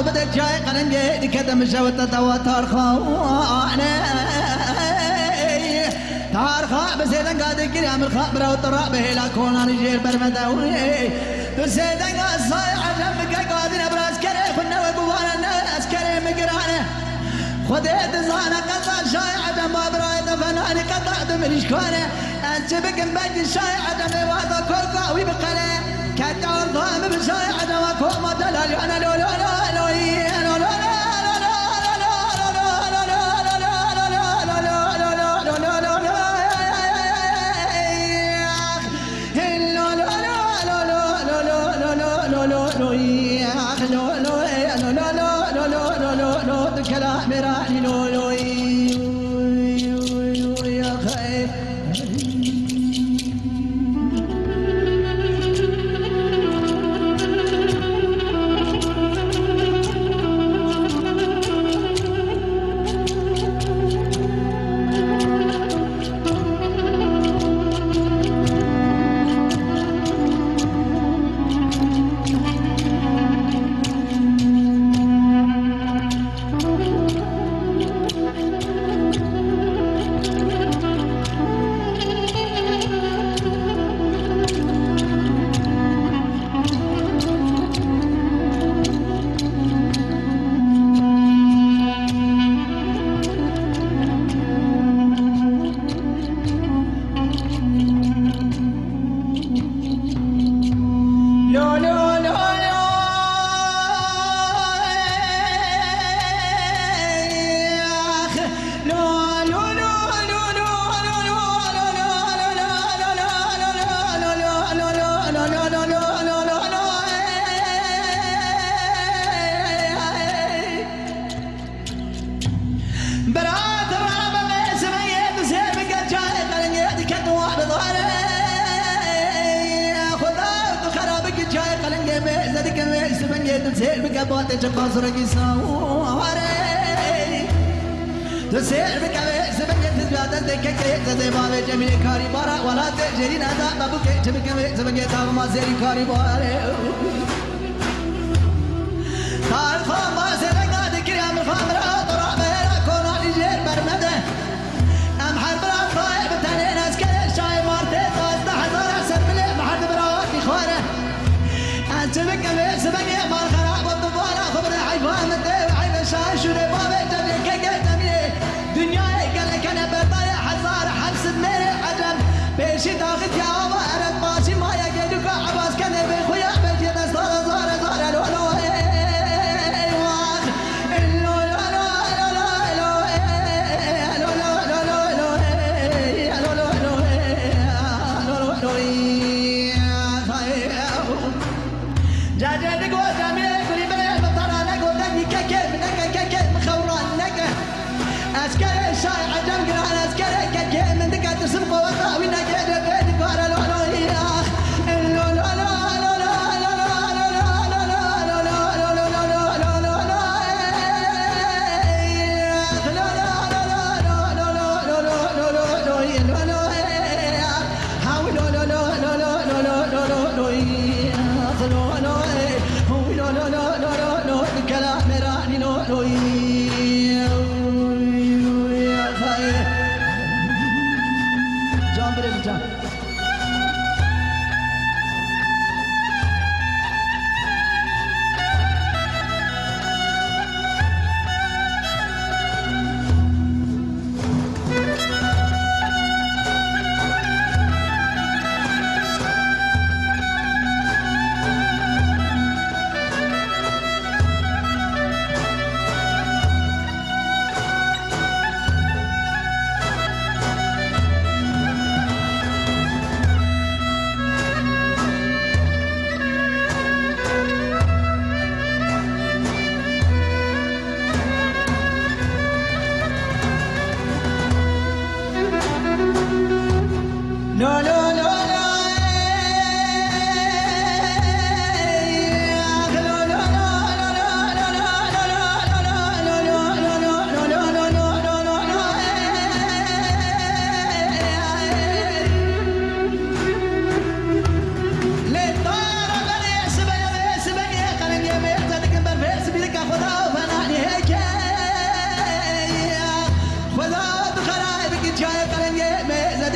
بدك جاي قلنجي كدم شوت توتر خوانا تارخا بسيدن قادر كريم الخبرة والطراء بهلا كونا نجير برمداوي بسيدن قاصاي عجم بك قادر ابراز كري كنا وقوانا الناس كري مقرانا خديت زانا قطع شاي عدم بابراي دفناني قطع دمريش كونه انت بك مبدي شاي عدم واضا كل قاوي بقنا كتا والضام بشاي عدم وكو ما دلال انا لو لو لو لو لو كلام راني لو لو يا خير تسير بكبوتي تقصر قصوري تسير بكبوتي سبني تزباد تككي تزي بابي جميل كاري بارا ولا تجري نادا بابوكي تبكي سبني تاب ما زيري كاري باري تعرفا ما زيري قادي كريم الفامرا طرع بيرا كونا لجير برمده ام حرب العطايا بتاني ناس كده شاي مارتي تازد حزار حسن ملي بحد براواتي خواره انت بكبوتي سبني مار شاشو لبابي جميل كقدمي دنياي قالك انا بطايا حزار حبس بميري عجم بيشي تاخد يا عبا ارد باشي ما يقيدوك عباس كان بخويا بيجي بس زار زار زار لولو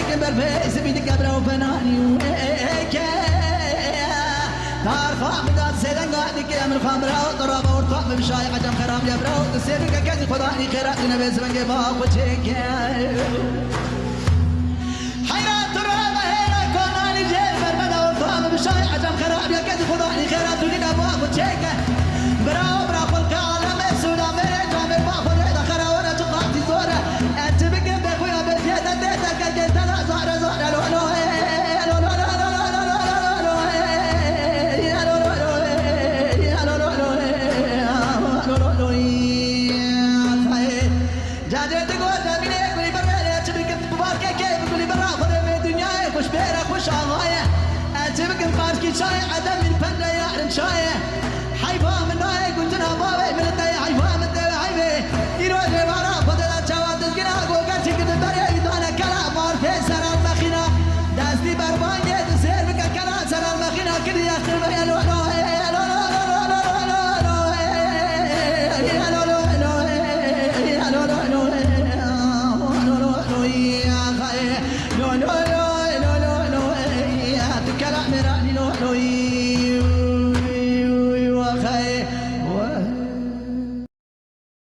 بلقم بالفيس بيدك قبره وفناني تارخا بدات سيدان قاعد كلام الخمرة وضربة ورطاب بمشاي عدم خرام جبره تسيبك كذي خداني خيرات نبي زمن قباق وجهك